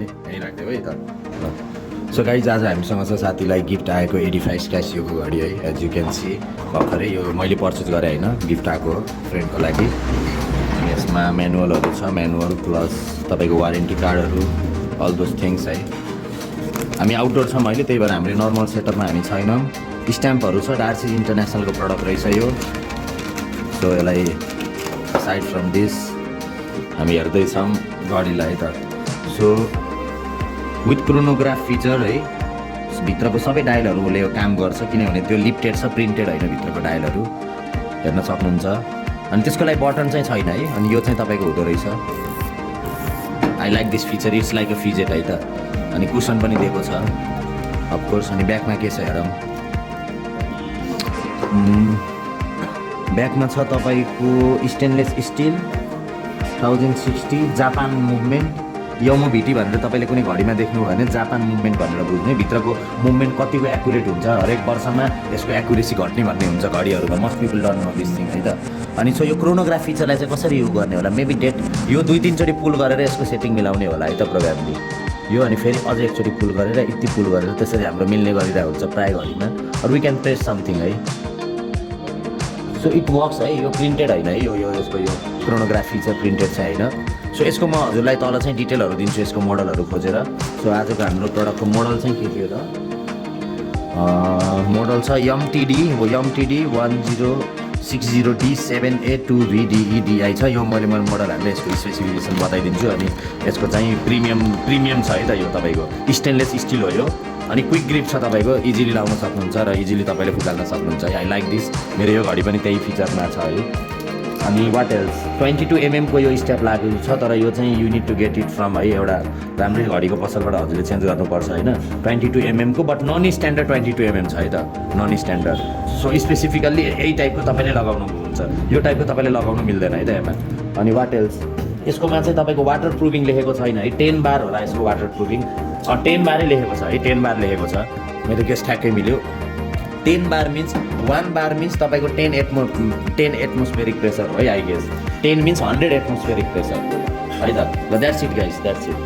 यहीँ राखिदियो है त। सो गाइज आज हामीसँग छ साथीलाई गिफ्ट आएको 85 क्यासियोको घडी है, एज यु क्यान सी। भर्खरै यो मैले पर्चेस गरेँ होइन, गिफ्ट आएको फ्रेन्डको लागि। यसमा म्यानुअलहरू छ, म्यानुअल प्लस तपाईँको वारेन्टी कार्डहरू, अल दोज थिङ्स है। हामी आउटडोर छौँ अहिले, त्यही भएर हाम्रो नर्मल सेटअपमा हामी छैनौँ। स्ट्याम्पहरू छ, डार्सी इन्टरनेसनलको प्रडक्ट रहेछ यो। सो यसलाई असाइड फ्रम दिस हामी हेर्दैछौँ घडीलाई त। सो विथ क्रोनोग्राफ फिचर है, भित्रको सबै डायलहरूले यो काम गर्छ, किनभने त्यो लिप्टेड छ, प्रिन्टेड होइन भित्रको डायलहरू, हेर्न सक्नुहुन्छ। अनि त्यसको लागि बटन चाहिँ छैन है, अनि यो चाहिँ तपाईँको हुँदो रहेछ। I like this feature, it's like a fidget है त। अनि कुसन पनि दिएको छ अफकोर्स। अनि ब्याकमा के छ हेरौँ, ब्याकमा छ तपाईँको स्टेनलेस स्टिल 1060 जापान मुभमेन्ट यमोभिटी भनेर तपाईँले कुनै घडीमा देख्नुभयो भने जापान मुभमेन्ट भनेर बुझ्ने। भित्रको मुभमेन्ट कतिको एक्युरेट हुन्छ, हरेक वर्षमा यसको एक्युरेसी घट्ने भन्ने हुन्छ घडीहरूमा। Most people don't know this thing है त। अनि सो यो क्रोनोग्राफ फिचरलाई चाहिँ कसरी युज गर्ने होला, मेबी डेट यो 2-3 चोटि पुल गरेर यसको सेटिङ मिलाउने होला है त प्रोग्रामले यो। अनि फेरि अझै एकचोटि पुल गरेर यति पुल गरेर त्यसरी हाम्रो मिल्ने गरिरहेको हुन्छ प्रायः घडीमा। अरू वी क्यान प्रेस समथिङ है। सो इट वर्क्स है, यो प्रिन्टेड होइन है, यो यसको यो क्रोनोग्राफ फिचर प्रिन्टेड चाहिँ होइन। सो यसको म हजुरलाई तल चाहिँ डिटेलहरू दिन्छु यसको मोडलहरू खोजेर। सो आजको हाम्रो प्रडक्टको मोडल चाहिँ के थियो त, मोडल छ MTD 1060D 7A2VDEDI छ। यो मैले मोडल हालेर यसको स्पेसिफिकेसन बताइदिन्छु। अनि यसको चाहिँ प्रिमियम छ है त, यो तपाईँको स्टेनलेस स्टिल हो यो। अनि क्विक ग्रिप छ तपाईँको, इजिली लाउन सक्नुहुन्छ र इजिली तपाईँले फुकाल्न सक्नुहुन्छ है। आई लाइक दिस, मेरो यो घडी पनि त्यही फिचरमा छ है। अनि वाट एल्स, 22 mm को यो स्ट्याप लागेको छ, तर यो चाहिँ you need to get it from है एउटा राम्रै घडीको पसलबाट हजुरले चेन्ज गर्नुपर्छ होइन। 22 mm को, बट नन स्ट्यान्डर्ड 22 mm छ है त, नन स्ट्यान्डर्ड। सो स्पेसिफिकल्ली यही टाइपको तपाईँले लगाउनुहुन्छ, यो टाइपको तपाईँले लगाउनु मिल्दैन है त यसमा। अनि वाट एल्स, यसकोमा चाहिँ तपाईँको वाटर प्रुफिङ लेखेको छैन है, 10 बार होला यसको वाटर प्रुफिङ। 10 बारै लेखेको छ है, 10 बार लेखेको छ, मेरो गेस ठ्याक्कै मिल्यो। 10 बार मिन्स 1 बार मिन्स तपाईँको 10 एटमोस्फेरिक प्रेसर हो है, I guess 10 means 100 atmospheric pressure है त। ल that's it guys, that's it.